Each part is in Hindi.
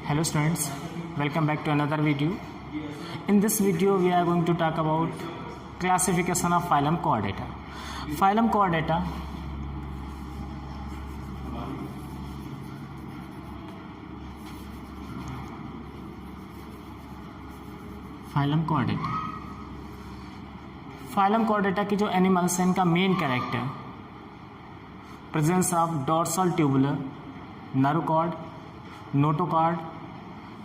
Hello students, welcome back to another video. In this video we are going to talk about classification of phylum Chordata. Phylum Chordata phylum chordata की जो एनिमल्स हैं इनका main character presence of dorsal tubular nerve cord, notochord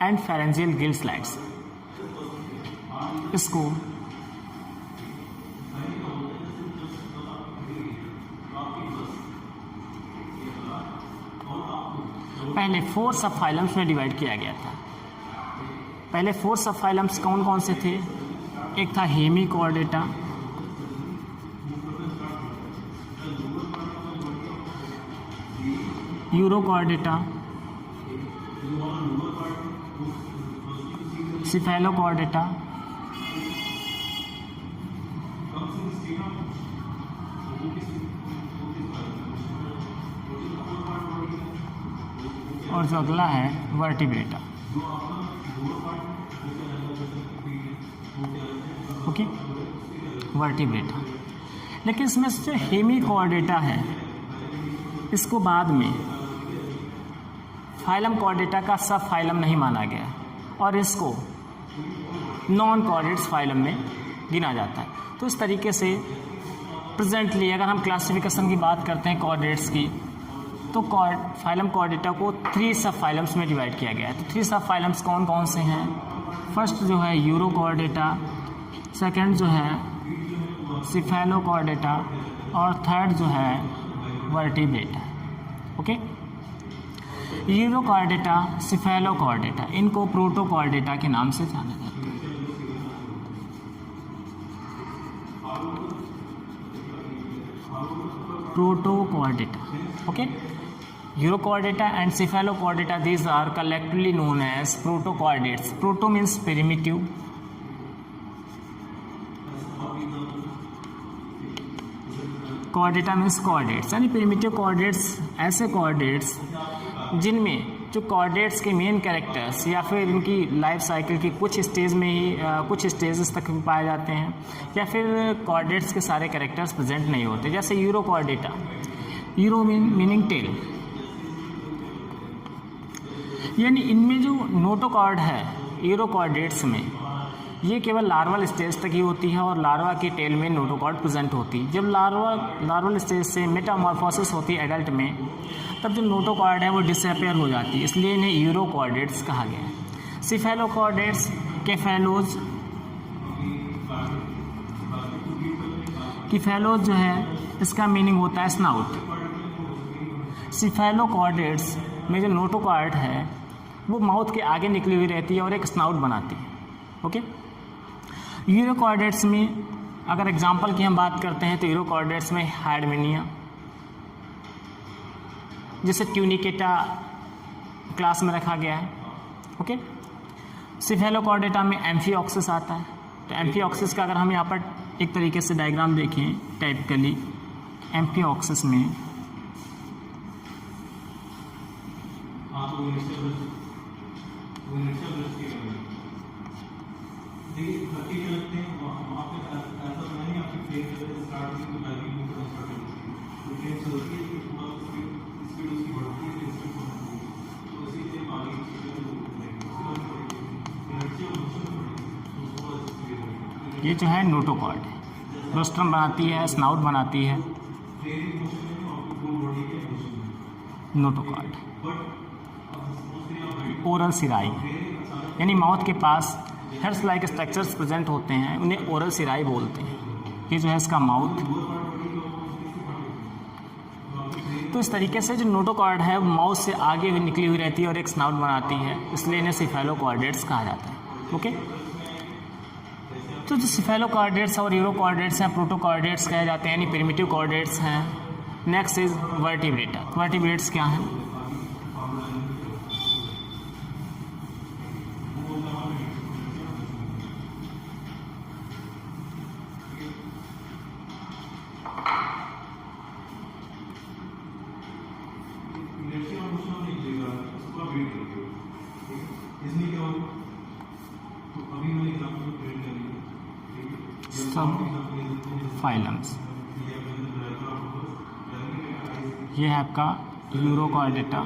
and pharyngeal gill slits. इसको पहले 4 सब फाइलम्स में डिवाइड किया गया था। पहले 4 सब फाइलम्स कौन कौन से थे? एक था हेमिकॉर्डेटा, यूरोकॉर्डेटा, सिफेलोकॉर्डेटा, और जो अगला है वर्टिब्रेटा। Okay, vertebrata. लेकिन इसमें से जो हेमिकॉर्डेटा है इसको बाद में फाइलम कॉर्डेटा का सब फाइलम नहीं माना गया और इसको नॉन कॉर्डेट्स फाइलम में गिना जाता है। तो इस तरीके से प्रेजेंटली अगर हम क्लासिफिकेशन की बात करते हैं कॉर्डेट्स की, तो फाइलम कॉर्डेटा को 3 सब फाइलम्स में डिवाइड किया गया है। तो 3 सब फाइलम्स कौन कौन से हैं? फर्स्ट जो है यूरोकॉर्डेटा, सेकंड जो है सिफेलोकॉर्डेटा और थर्ड जो है वर्टिब्रेटा। ओके, यूरोकॉर्डेटा, सिफेलोकॉर्डेटा, इनको प्रोटोकॉर्डेटा के नाम से जाना जाता है। Protochordata. Okay, urochordata and cephalochordata, these are collectively known as protochordates. Proto means primitive, Chordata means chordates, यानी प्रिमिटिव कॉर्डेट्स ऐसे कॉर्डेट्स जिनमें जो कॉर्डेट्स के मेन कैरेक्टर्स या फिर इनकी लाइफ साइकिल की कुछ स्टेज में ही कुछ स्टेजेस तक पाए जाते हैं, या फिर कॉर्डेट्स के सारे कैरेक्टर्स प्रेजेंट नहीं होते। जैसे यूरोकॉर्डेटा, यूरो मीनिंग टेल, यानी इनमें जो नोटोकॉर्ड है यूरोकॉर्डेट्स में ये केवल लार्वल स्टेज तक ही होती है और लार्वा की टेल में नोटोकॉर्ड प्रेजेंट होती है। जब लार्वल स्टेज से मेटामॉर्फोसिस होती है एडल्ट में, तब जो नोटोकॉर्ड है वो डिसअपेयर हो जाती है, इसलिए इन्हें यूरोकॉर्डेट्स कहा गया है। सिफेलोकॉर्डेट्स, केफेलोज, किफेलोज जो है इसका मीनिंग होता है स्नाउट। सिफेलोकॉर्डेट्स में जो नोटोकॉर्ड है वो माउथ के आगे निकली हुई रहती है और एक स्नाउट बनाती है। ओके, यूरोकॉर्डेट्स में अगर एग्जांपल की हम बात करते हैं तो यूरोकॉर्डेट्स में हाइडमेनिया, जिसे ट्यूनिकेटा क्लास में रखा गया है। ओके, सिफेलोकॉर्डेटा में एम्फिऑक्सिस आता है। तो एम्फिऑक्सिस का अगर हम यहाँ पर एक तरीके से डायग्राम देखें टाइपिकली, एम्फिऑक्सिस में ये जो है नोटोकॉर्ड रोस्ट्रम बनाती है, स्नाउट बनाती है नोटोकॉर्ड। ओरल सिराई, यानी माउथ के पास हेड्स लाइक स्ट्रक्चर्स प्रेजेंट होते हैं, उन्हें ओरल सिराई बोलते हैं। ये जो है इसका माउथ। तो इस तरीके से जो नोटोकॉर्ड है वो माउथ से आगे हुई निकली हुई रहती है और एक स्नाउट बनाती है, इसलिए इन्हें सिफेलोकॉर्डेट्स कहा जाता है। ओके, तो जो सिफेलोकॉर्डेट्स और यूरोकॉर्डेट्स हैं प्रोटोकॉर्डेट्स कहे जाते हैं, यानी प्रिमिटिव कॉर्डेट्स हैं। Next is vertebrata. वर्टिब्रेट्स क्या हैं? सब फाइलम्स। ये है आपका यूरोकॉर्डेटा,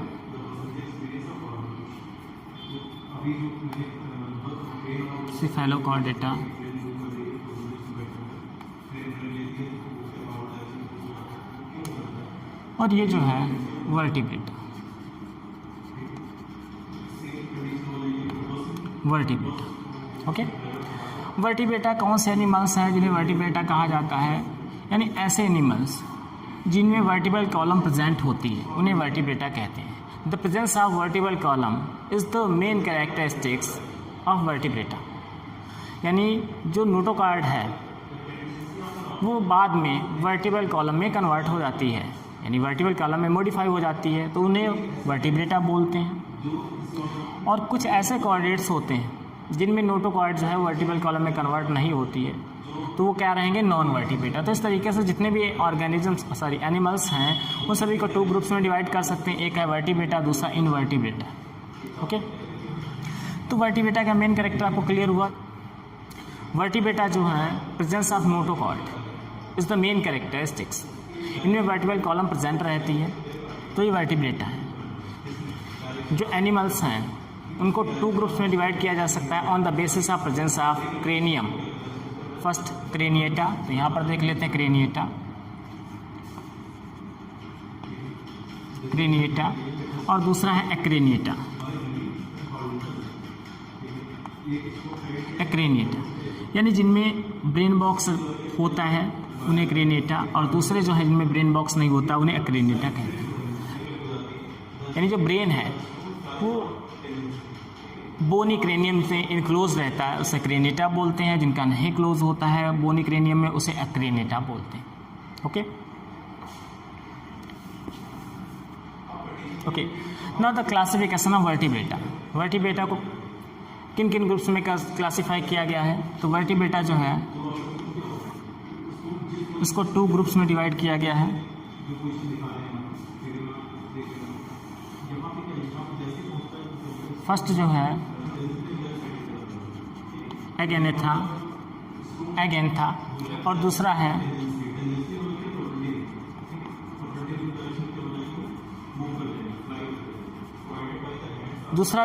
सिफेलोकॉर्डेटा, और ये जो है वर्टिब्रेटा। ओके, वर्टिब्रेटा कौन से एनिमल्स हैं जिन्हें वर्टिब्रेटा कहा जाता है? यानी ऐसे एनिमल्स जिनमें वर्टिब्रल कॉलम प्रेजेंट होती है उन्हें वर्टिब्रेटा कहते हैं। The presence of vertebral column is the main characteristics of vertebrata. यानी जो नोटोकॉर्ड है वो बाद में वर्टिब्रल कॉलम में कन्वर्ट हो जाती है, यानी वर्टिब्रल कॉलम में मॉडिफाई हो जाती है, तो उन्हें वर्टिब्रेटा बोलते हैं। और कुछ ऐसे कॉर्डेट्स होते हैं जिनमें नोटोकॉर्ड जो है वर्टिब्रल कॉलम में कन्वर्ट नहीं होती है, तो वो क्या रहेंगे? Non vertebrata. तो इस तरीके से जितने भी एनिमल्स हैं उन सभी को 2 ग्रुप्स में डिवाइड कर सकते हैं। एक है वर्टिब्रेटा, दूसरा इनवर्टिब्रेटा। ओके, तो वर्टिब्रेटा का मेन कैरेक्टर आपको क्लियर हुआ। वर्टिब्रेटा जो है presence of notochord is the main characteristics. इनमें वर्टिब्रल कॉलम प्रेजेंट रहती है, तो ये वर्टिब्रेटा है। जो एनिमल्स हैं उनको 2 ग्रुप्स में डिवाइड किया जा सकता है on the basis of presence of cranium. First craniata, तो यहाँ पर देख लेते हैं क्रेनिएटा, और दूसरा है एक्रेनिएटा। यानी जिनमें ब्रेन बॉक्स होता है उन्हें क्रेनिएटा, और दूसरे जो है जिनमें ब्रेन बॉक्स नहीं होता उन्हें एक्रेनिएटा कहते हैं। यानी जो ब्रेन है वो बोनी क्रेनियम से इनक्लोज रहता है, उसे क्रेनिएटा बोलते हैं। जिनका नहीं क्लोज होता है बोनी क्रेनियम में, उसे एक्रेनिएटा बोलते हैं। Okay, now the classification of vertebrata. Vertebrata को किन किन ग्रुप्स में क्लासीफाई किया गया है? तो वर्टिब्रेटा जो है इसको 2 ग्रुप्स में डिवाइड किया गया है। फर्स्ट जो है एगेंथा, और दूसरा है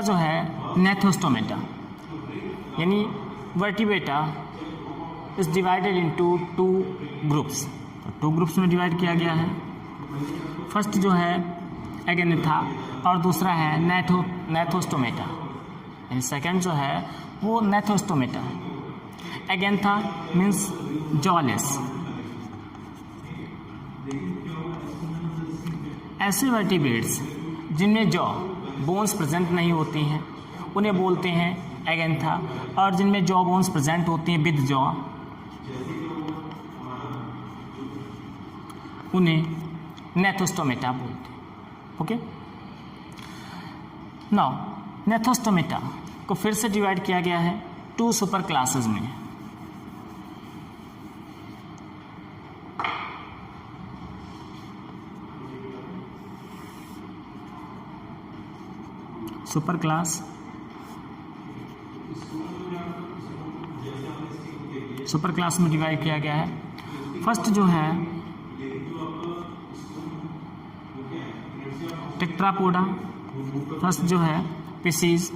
जो है नेथोस्टोमेटा। यानी vertebrata is divided into 2 groups. तो 2 ग्रुप्स में डिवाइड किया गया है। फर्स्ट जो है एगेंथा और दूसरा है नेथोस्टोमेटा। यानी सेकेंड जो है वो नेथोस्टोमेटा है। एगेंथा मीन्स जॉलेस। ऐसे वर्टिब्रेट्स जिनमें जॉ बोन्स प्रेजेंट नहीं होती हैं उन्हें बोलते हैं एगेंथा, और जिनमें जॉ बोन्स प्रेजेंट होती हैं विद जॉ उन्हें नेथोस्टोमेटा बोलते हैं। ओके, नाउ नेथोस्टोमेटा को फिर से डिवाइड किया गया है 2 सुपर क्लासेस में। सुपर क्लास में डिवाइड किया गया है। फर्स्ट जो है टेट्रापोडा, फर्स्ट जो है पिसीज,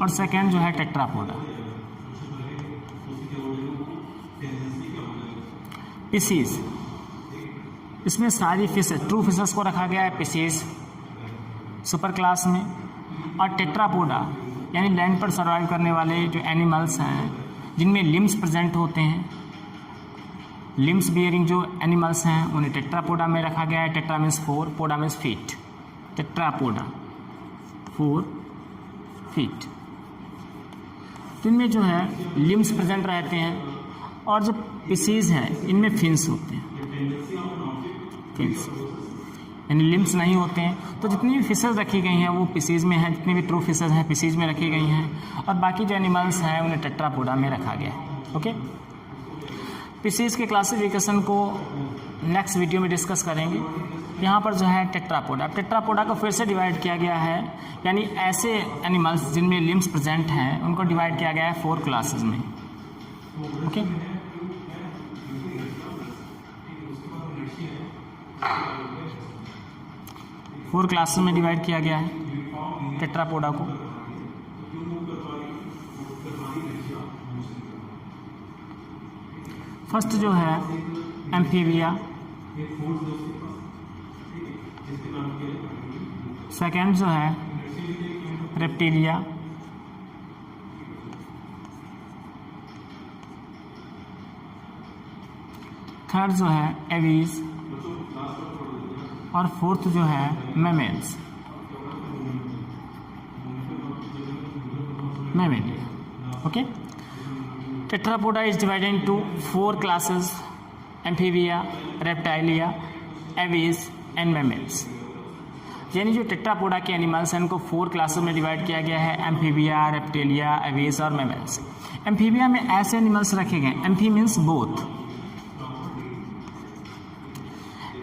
और सेकेंड जो है टेट्रापोडा। पिसीज, इसमें सारी फिश ट्रू फिशेस को रखा गया है पिसीज सुपर क्लास में। और टेट्रापोडा यानी लैंड पर सर्वाइव करने वाले जो एनिमल्स हैं जिनमें लिम्स प्रेजेंट होते हैं, लिम्स बियरिंग जो एनिमल्स हैं उन्हें टेट्रापोडा में रखा गया है। टेट्रा मीन्स 4, पोडा मीन्स फीट। Tetrapoda 4 feet. तो इनमें जो है लिम्स प्रेजेंट रहते हैं, और जो पिसीज हैं इनमें फिन्स होते हैं, फिन्स यानी लिम्स नहीं होते हैं। तो जितनी भी फिशेज रखी गई हैं वो पिसीज में हैं, जितनी भी ट्रू फिशेज हैं पिसीज में रखी गई हैं, और बाकी जो एनिमल्स हैं उन्हें टेट्रापोडा में रखा गया है। ओके, पिसीज के क्लासिफिकेशन को नेक्स्ट वीडियो में डिस्कस करेंगे। यहाँ पर जो है टेट्रापोडा, टेट्रापोडा को फिर से डिवाइड किया गया है, यानी ऐसे एनिमल्स जिनमें लिम्स प्रेजेंट हैं उनको डिवाइड किया गया है 4 क्लासेस में। ओके, फोर क्लासेस में डिवाइड किया गया है टेट्रापोडा को। फर्स्ट जो है एम्फीबिया, सेकेंड जो है रेप्टिलिया, थर्ड जो है एवीज, और फोर्थ जो है mammals, mammalia. Okay, tetrapoda is divided into 4 classes, amphibia, reptilia, aves and mammals. यानी जो टेट्रापोडा के एनिमल्स हैं उनको 4 क्लासेस में डिवाइड किया गया है, एम्फीबिया, रेप्टिलिया, एवीज और मैमेल्स। एम्फीबिया में ऐसे एनिमल्स रखे गए, एम्फी मीन्स बोथ,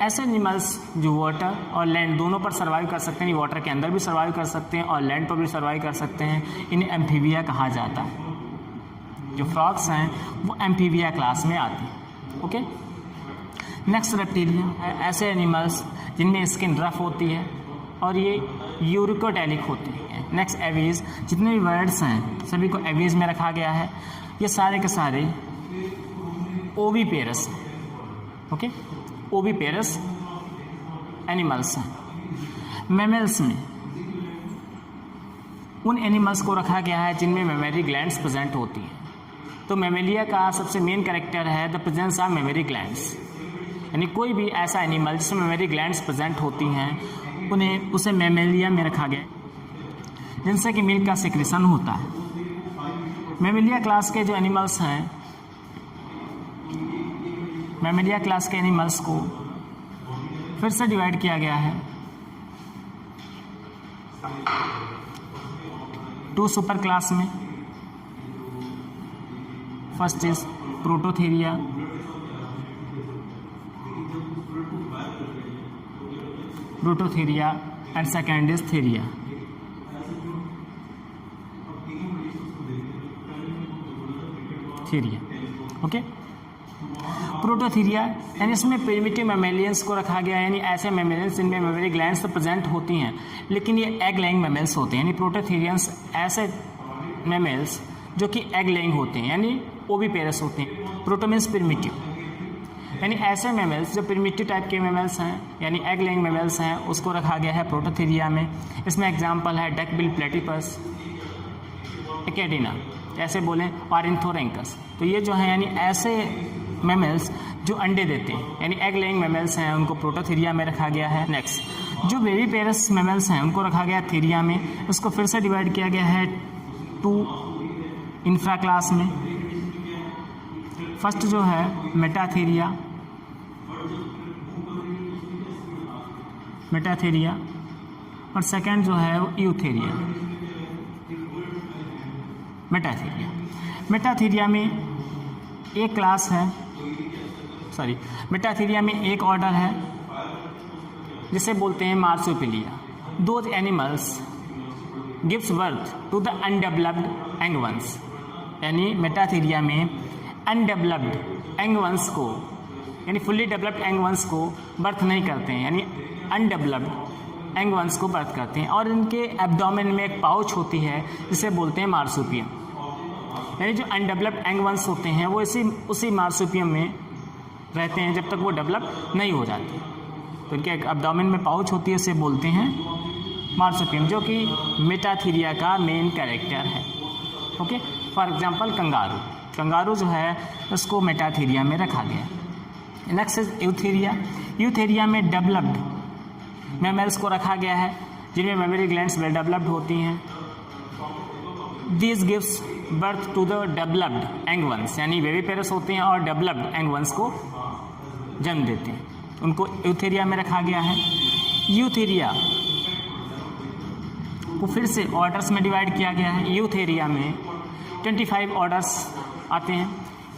ऐसे एनिमल्स जो वाटर और लैंड दोनों पर सर्वाइव कर सकते हैं, वाटर के अंदर भी सर्वाइव कर सकते हैं और लैंड पर भी सर्वाइव कर सकते हैं, इन्हें एम्फीबिया कहा जाता है। जो फ्रॉग्स हैं वो एम्फीबिया क्लास में आते हैं। ओके, नेक्स्ट रेप्टिलिया है, ऐसे एनिमल्स जिनमें स्किन रफ होती है और ये यूरिकोटैलिक होती है। नेक्स्ट एवीज, जितने भी बर्ड्स हैं सभी को एवीज में रखा गया है, ये सारे के सारे ओविपेरस हैं। ओके, ओविपेरस एनिमल्स हैं। मैमल्स में उन एनिमल्स को रखा गया है जिनमें मेमोरी ग्लैंड्स प्रेजेंट होती हैं। तो मैमेलिया का सबसे मेन कैरेक्टर है the presence of mammary glands, यानी कोई भी ऐसा एनिमल जिसमें मेमोरी ग्लैंड्स प्रेजेंट होती हैं उन्हें उसे मैमेलिया में रखा गया, जिनसे कि मिल्क का सिक्रेशन होता है। मैमेलिया क्लास के जो एनिमल्स हैं, मैमेलिया क्लास के एनिमल्स को फिर से डिवाइड किया गया है 2 सुपर क्लास में। First is Prototheria, Prototheria and second is थेरिया। थेरिया, okay. Prototheria यानी इसमें प्रिमिटिव मैमेलियंस को रखा गया है, यानी ऐसे मैमेलियंस जिनमें मेमोरी ग्लैंड्स तो प्रेजेंट होती हैं लेकिन ये एग लेइंग मैमल्स होते हैं। यानी प्रोटोथेरियंस ऐसे मैमल्स जो कि एग लेइंग होते हैं, यानी ओविपेरस होते हैं। प्रोटो मीन्स प्रिमिटिव, यानी ऐसे मैमल्स जो प्रिमिटिव टाइप के मैमल्स हैं, यानी एग लेइंग मैमल्स हैं, उसको रखा गया है प्रोटोथेरिया में। इसमें एग्जाम्पल है डकबिल प्लेटिपस, एकेडिना, ऐसे बोलें ऑरिन्थोरैंकस। तो ये जो है यानी ऐसे मैमल्स जो अंडे देते हैं, यानी एग लेइंग मैमल्स हैं, उनको प्रोटोथेरिया में रखा गया है। नेक्स्ट जो वेविपेरस मैमल्स हैं उनको रखा गया थेरिया में। उसको फिर से डिवाइड किया गया है 2 इंफ्रा क्लास में। फर्स्ट जो है मेटाथेरिया, मेटाथेरिया, और सेकंड जो है वो यूथेरिया, मेटाथेरिया। मेटाथेरिया में एक क्लास है, सॉरी मेटाथेरिया में एक ऑर्डर है जिसे बोलते हैं marsupialia. Those animals gives birth to the undeveloped young ones, यानी मेटाथेरिया में अनडेवलप्ड यंग वंस को, यानी फुल्ली डेवलप्ड यंग वंस को बर्थ नहीं करते हैं, यानी अनडेवलप्ड यंग वंस को बर्थ करते हैं। और इनके एब्डोमेन में एक पाउच होती है जिसे बोलते हैं मार्सुपियम, यानी जो अनडेवलप्ड यंग वंस होते हैं वो उसी मार्सुपियम में रहते हैं जब तक वो डेवलप नहीं हो जाते। तो इनके एब्डोमेन में पाउच होती है, उसे बोलते हैं मार्सुपियम, जो कि मेटाथेरिया का मेन कैरेक्टर है। Okay, for example kangaroo, kangaroo जो है उसको मेटाथेरिया में रखा गया। Next is Eutheria. यूथेरिया में डेवलप्ड मैमल्स को रखा गया है जिनमें मेमोरी ग्लैंड्स वेल डेवलप्ड होती हैं। This gives birth to the developed young ones, यानी वेविपेरस होते हैं और डेवलप्ड यंग वंस को जन्म देते हैं, उनको यूथेरिया में रखा गया है। यूथेरिया को फिर से ऑर्डर्स में डिवाइड किया गया है। यूथेरिया में 25 ऑर्डर्स आते हैं,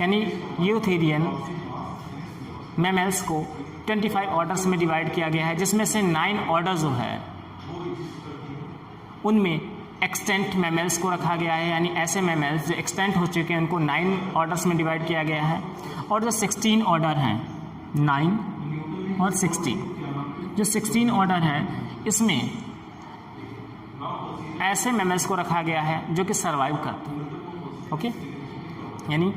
यानी यूथेरियन मैमल्स को 25 ऑर्डर्स में डिवाइड किया गया है, जिसमें से 9 ऑर्डर जो है उनमें एक्सटेंट मैमल्स को रखा गया है, यानी ऐसे मैमल्स जो एक्सटेंट हो चुके हैं उनको 9 ऑर्डर्स में डिवाइड किया गया है। और जो 16 ऑर्डर हैं, 9 और 16, जो 16 ऑर्डर है इसमें ऐसे मैमल्स को रखा गया है जो कि सर्वाइव करते हैं। ओके, यानी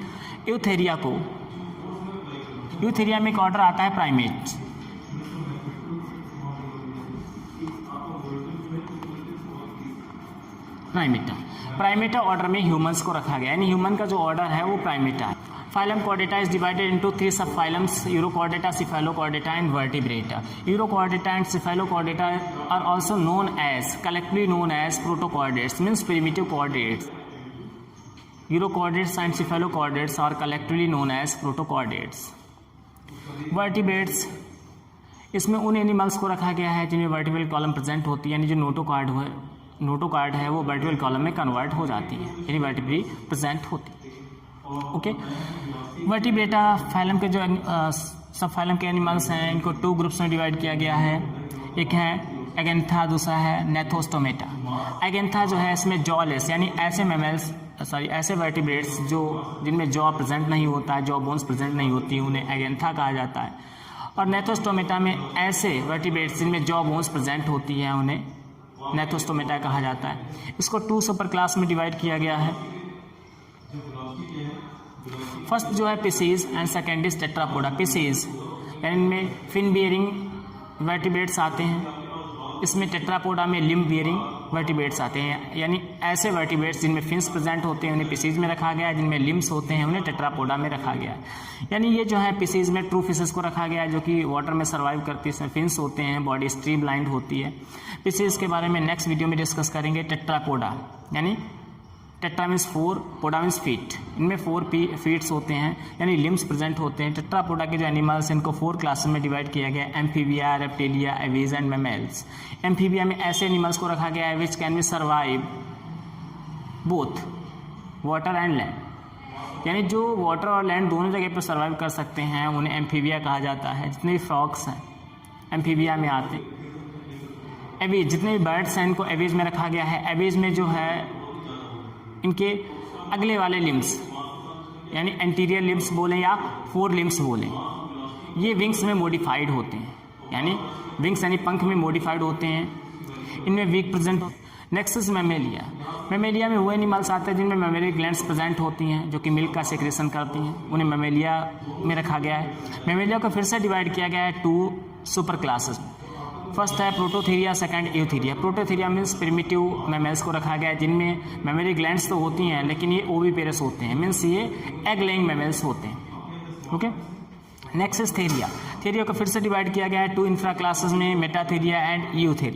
यूथेरिया में एक ऑर्डर आता है प्राइमेट, प्राइमेटा ऑर्डर में ह्यूमंस को रखा गया, यानी ह्यूमन का जो ऑर्डर है वो प्राइमेटा है। Phylum chordata is divided into 3 sub phylums, urochordata, cephalochordata and vertebrata. Urochordata and cephalochordata are also known as, collectively known as protochordates, means primitive chordates. Urochordates and cephalochordates are collectively known as protochordates. Vertebrates, इसमें उन एनिमल्स को रखा गया है जिनमें वर्टिब्रल कॉलम प्रेजेंट होती है, यानी जो नोटोकार्ड है वो वर्टिब्रल कॉलम में कन्वर्ट हो जाती है, यानी वर्टिब्री प्रेजेंट होती है। ओके, वर्टिब्रेटा फाइलम के जो सब फाइलम के एनिमल्स हैं इनको 2 ग्रुप्स में डिवाइड किया गया है। एक है एगेंथा, दूसरा है नेथोस्टोमेटा। एगेंथा जो है इसमें जॉलेस, यानी ऐसे वर्टिब्रेट्स जिनमें जॉ प्रेजेंट नहीं होता है, जॉ बोन्स प्रेजेंट नहीं होती, उन्हें एगेंथा कहा जाता है। और नेथोस्टोमेटा में ऐसे वर्टिब्रेट्स जिनमें जॉ बोन्स प्रेजेंट होती हैं उन्हें नेथोस्टोमेटा कहा जाता है। इसको 2 सुपर क्लास में डिवाइड किया गया है। फर्स्ट जो है Pisces and second is Tetrapoda. Pisces यानी इनमें फिन बियरिंग वर्टिब्रेट्स आते हैं, इसमें टेट्रापोडा में लिम्ब बियरिंग वर्टिब्रेट्स आते हैं, यानी ऐसे वर्टिब्रेट्स जिनमें फिन्स प्रेजेंट होते हैं उन्हें पिसीज में रखा गया है, जिनमें लिम्ब्स होते हैं उन्हें टेट्रापोडा में रखा गया है। यानी ये जो है पिसीज में ट्रू फिशेस को रखा गया है जो कि वाटर में सर्वाइव करती है, इसमें फिन्स होते हैं, बॉडी स्ट्रीमलाइन्ड होती है। पिसीज के बारे में नेक्स्ट वीडियो में डिस्कस करेंगे। टेट्रापोडा, यानी टेट्रा मीन्स 4, पोडा मीन्स फीट, इनमें 4 फीट्स होते हैं, यानी लिम्स प्रेजेंट होते हैं। टेट्रापोडा के जो एनिमल्स हैं इनको 4 क्लासेस में डिवाइड किया गया है, amphibia, reptilia, aves and mammals. Amphibia में ऐसे एनिमल्स को रखा गया है which can be survive both water and land, यानी जो वाटर और लैंड दोनों जगह पर सर्वाइव कर सकते हैं उन्हें एम्फीबिया कहा जाता है। जितने भी फ्रॉग्स हैं एम्फीबिया में आते हैं। एवीज, जितने भी बर्ड्स हैं इनको एवीज में रखा गया है। एवीज में जो है इनके अगले वाले लिम्स, यानी एंटीरियर लिम्स बोलें या 4 लिम्स बोलें, ये विंग्स में मॉडिफाइड होते हैं, यानी विंग्स यानी पंख में मॉडिफाइड होते हैं। इनमें weak present. Next is mammalia. Mammalia में वो एनिमल्स आते हैं जिनमें मेमोरी ग्लैंड्स प्रेजेंट होती हैं जो कि मिल्क का सेक्रेशन करती हैं, उन्हें मेमेलिया में रखा गया है। मेमेलिया को फिर से डिवाइड किया गया है 2 सुपर क्लासेस में। फर्स्ट है Prototheria, second Eutheria. Prototheria means primitive mammals को रखा गया है जिनमें मेमोरी ग्लैंड्स तो होती हैं लेकिन ये ओविपेरस होते हैं, मीन्स ये एग लेइंग मैमल्स होते हैं। Okay, next is थेरिया। थेरिया को फिर से डिवाइड किया गया है 2 इंफ्रा क्लासेस में, मेटाथेरिया एंड यूथेरिया।